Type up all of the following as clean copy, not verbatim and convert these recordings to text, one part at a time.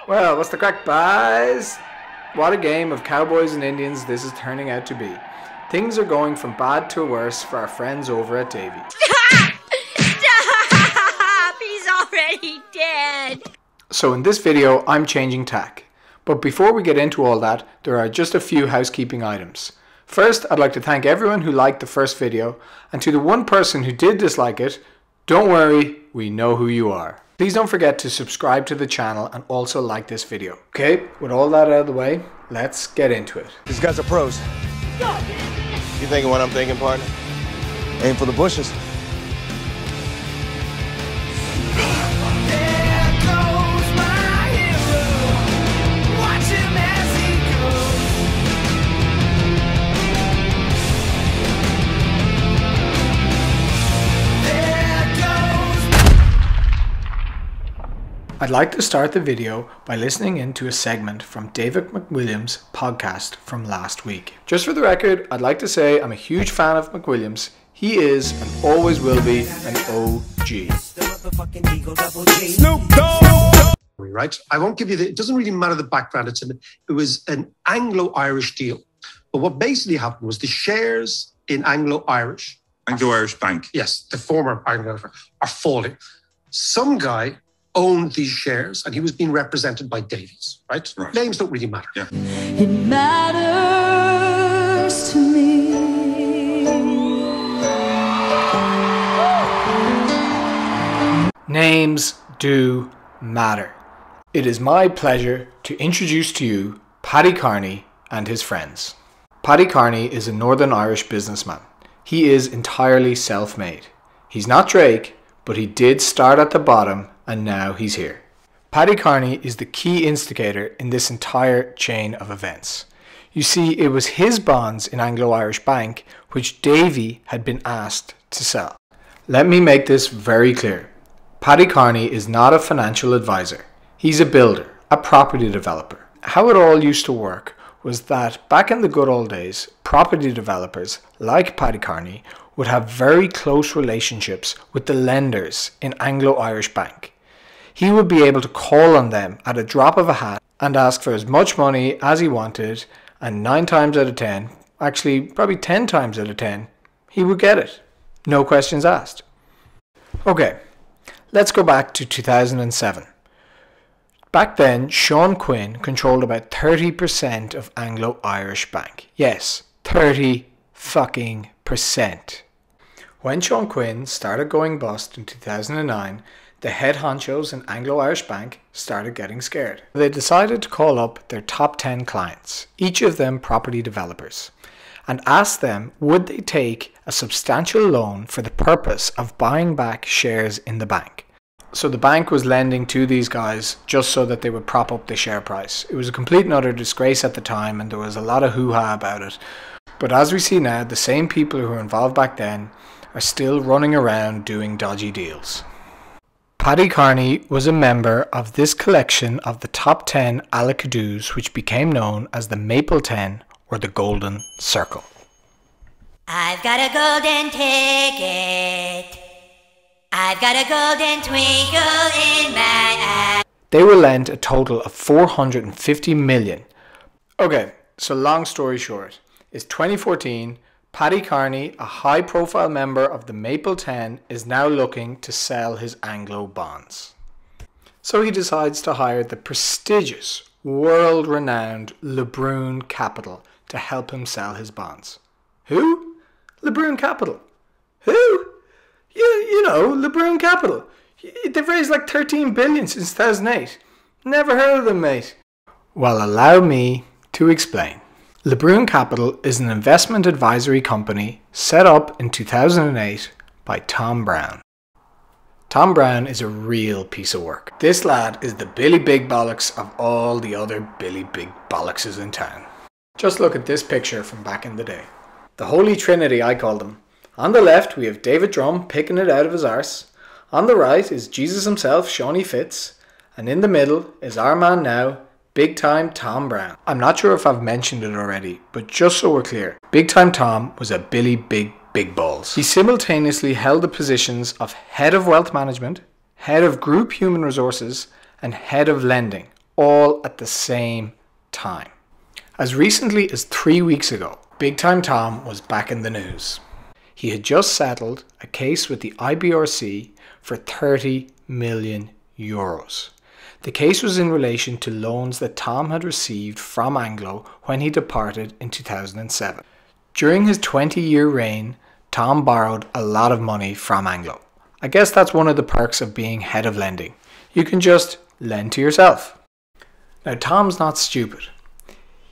Well, what's the crack, boys? What a game of cowboys and Indians this is turning out to be. Things are going from bad to worse for our friends over at Davy. Stop! Stop! He's already dead. So in this video, I'm changing tack. But before we get into all that, there are just a few housekeeping items. First, I'd like to thank everyone who liked the first video, and to the one person who did dislike it, don't worry, we know who you are. Please don't forget to subscribe to the channel and also like this video. Okay, with all that out of the way, let's get into it. These guys are pros. You thinking what I'm thinking, partner? Aim for the bushes. I'd like to start the video by listening into a segment from David McWilliams' podcast from last week. Just for the record, I'd like to say I'm a huge fan of McWilliams. He is and always will be an OG. Snoop Dogg! Right? I won't give you it doesn't really matter the background. It was an Anglo-Irish deal. But what basically happened was the shares in Anglo-Irish Bank. Yes, the former Anglo-Irish are falling. Some guy owned these shares and he was being represented by Davies, right? Names don't really matter. Yeah. It matters to me. Names do matter. It is my pleasure to introduce to you Paddy Carney and his friends. Paddy Carney is a Northern Irish businessman. He is entirely self-made. He's not Drake, but he did start at the bottom and now he's here. Paddy Carney is the key instigator in this entire chain of events. You see, it was his bonds in Anglo-Irish Bank which Davy had been asked to sell. Let me make this very clear. Paddy Carney is not a financial advisor. He's a builder, a property developer. How it all used to work was that back in the good old days, property developers like Paddy Carney would have very close relationships with the lenders in Anglo-Irish Bank. He would be able to call on them at a drop of a hat and ask for as much money as he wanted, and 9 times out of 10, actually probably 10 times out of 10, he would get it. No questions asked. Okay, let's go back to 2007. Back then, Sean Quinn controlled about 30% of Anglo-Irish Bank. Yes, 30 fucking %. When Sean Quinn started going bust in 2009, the head honchos in Anglo-Irish Bank started getting scared. They decided to call up their top 10 clients, each of them property developers, and ask them would they take a substantial loan for the purpose of buying back shares in the bank. So the bank was lending to these guys just so that they would prop up the share price. It was a complete and utter disgrace at the time and there was a lot of hoo-ha about it. But as we see now, the same people who were involved back then are still running around doing dodgy deals. Paddy Carney was a member of this collection of the top 10 Alacadoos, which became known as the Maple 10 or the Golden Circle. I've got a golden ticket. I've got a golden twinkle in my eye. They were lent a total of 450 million. Okay, so long story short, it's 2014. Paddy Carney, a high-profile member of the Maple 10, is now looking to sell his Anglo bonds. So he decides to hire the prestigious, world-renowned Lebrun Capital to help him sell his bonds. Who? Lebrun Capital. Who? You know, Lebrun Capital. They've raised like 13 billion since 2008. Never heard of them, mate. Well, allow me to explain. Lebrun Capital is an investment advisory company set up in 2008 by Tom Brown. Tom Brown is a real piece of work. This lad is the Billy Big Bollocks of all the other Billy Big Bollockses in town. Just look at this picture from back in the day. The Holy Trinity, I call them. On the left we have David Drum picking it out of his arse. On the right is Jesus himself, Shawnee Fitz. And in the middle is our man now, Big Time Tom Brown. I'm not sure if I've mentioned it already, but just so we're clear, Big Time Tom was a Billy Big Balls. He simultaneously held the positions of Head of Wealth Management, Head of Group Human Resources, and Head of Lending, all at the same time. As recently as 3 weeks ago, Big Time Tom was back in the news. He had just settled a case with the IBRC for 30 million euros. The case was in relation to loans that Tom had received from Anglo when he departed in 2007. During his 20-year reign, Tom borrowed a lot of money from Anglo. I guess that's one of the perks of being head of lending. You can just lend to yourself. Now, Tom's not stupid.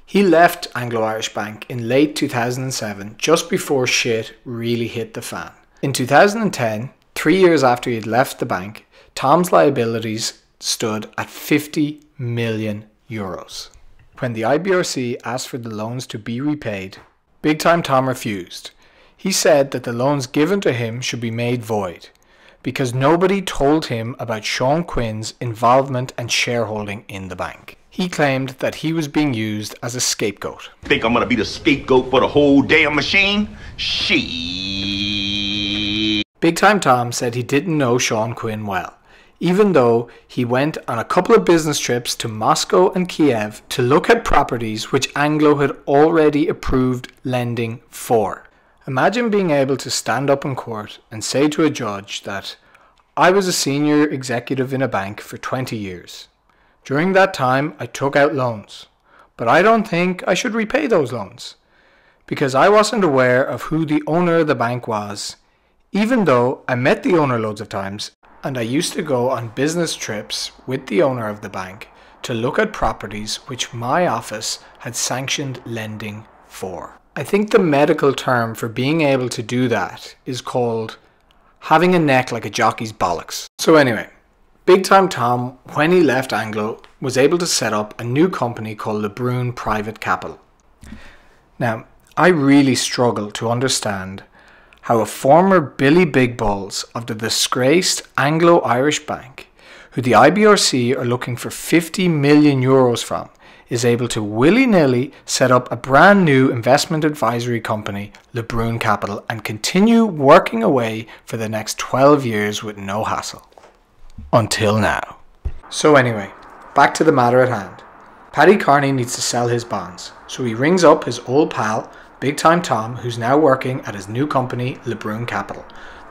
He left Anglo-Irish Bank in late 2007, just before shit really hit the fan. In 2010, 3 years after he had left the bank, Tom's liabilities stood at 50 million euros. When the IBRC asked for the loans to be repaid, Big Time Tom refused. He said that the loans given to him should be made void because nobody told him about Sean Quinn's involvement and shareholding in the bank. He claimed that he was being used as a scapegoat. Think I'm gonna be the scapegoat for the whole damn machine? Shit. Big Time Tom said he didn't know Sean Quinn well, even though he went on a couple of business trips to Moscow and Kiev to look at properties which Anglo had already approved lending for. Imagine being able to stand up in court and say to a judge that I was a senior executive in a bank for 20 years. During that time, I took out loans, but I don't think I should repay those loans because I wasn't aware of who the owner of the bank was, even though I met the owner loads of times and I used to go on business trips with the owner of the bank to look at properties which my office had sanctioned lending for. I think the medical term for being able to do that is called having a neck like a jockey's bollocks. So anyway, Big Time Tom, when he left Anglo, was able to set up a new company called Lebrun Private Capital. Now, I really struggle to understand how a former Billy Big Balls of the disgraced Anglo-Irish Bank, who the IBRC are looking for 50 million euros from, is able to willy-nilly set up a brand new investment advisory company, Lebrun Capital, and continue working away for the next 12 years with no hassle. Until now. So anyway, back to the matter at hand. Paddy Carney needs to sell his bonds, so he rings up his old pal, Big Time Tom, who's now working at his new company, Lebrun Capital.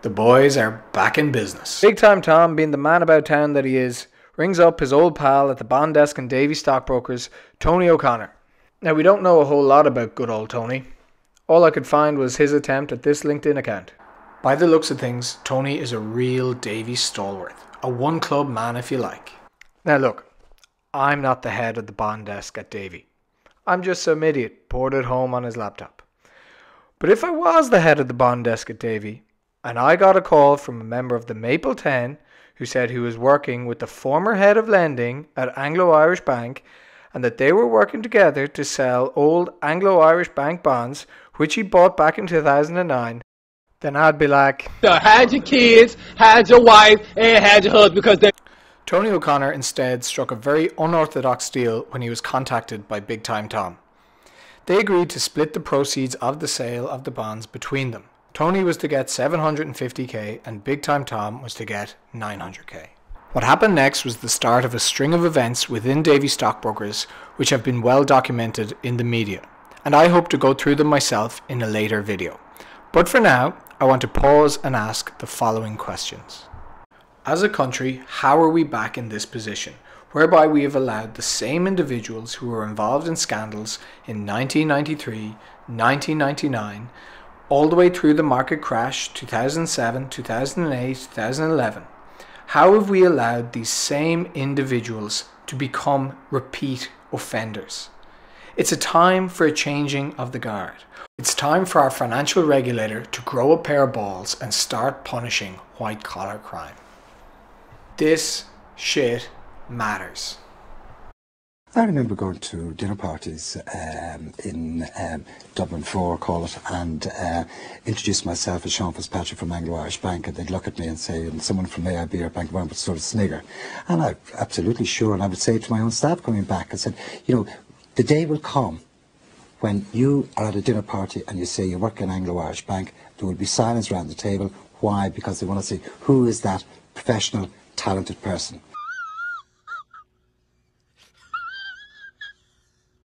The boys are back in business. Big Time Tom, being the man about town that he is, rings up his old pal at the bond desk in Davy Stockbrokers, Tony O'Connor. Now, we don't know a whole lot about good old Tony. All I could find was his attempt at this LinkedIn account. By the looks of things, Tony is a real Davy stalwart. A one-club man, if you like. Now look, I'm not the head of the bond desk at Davy. I'm just some idiot bored at home on his laptop. But if I was the head of the bond desk at Davy, and I got a call from a member of the Maple 10 who said he was working with the former head of lending at Anglo-Irish Bank and that they were working together to sell old Anglo-Irish Bank bonds which he bought back in 2009, then I'd be like, hide your kids, hide your wife, and hide your husband because they... Tony O'Connor instead struck a very unorthodox deal when he was contacted by Big Time Tom. They agreed to split the proceeds of the sale of the bonds between them. Tony was to get 750k and Big Time Tom was to get 900k. What happened next was the start of a string of events within Davy Stockbrokers which have been well documented in the media, and I hope to go through them myself in a later video. But for now, I want to pause and ask the following questions. As a country, how are we back in this position, whereby we have allowed the same individuals who were involved in scandals in 1993, 1999, all the way through the market crash 2007, 2008, 2011. How have we allowed these same individuals to become repeat offenders? It's a time for a changing of the guard. It's time for our financial regulator to grow a pair of balls and start punishing white-collar crime. This shit matters. I remember going to dinner parties in Dublin 4, call it, and introduced myself as Sean Fitzpatrick from Anglo-Irish Bank, and they'd look at me and say, and someone from AIB or Bank of Ireland would sort of snigger. And I'm absolutely sure, and I would say to my own staff coming back, I said, you know, the day will come when you are at a dinner party and you say you work in Anglo-Irish Bank, there will be silence around the table. Why? Because they want to see who is that professional, talented person.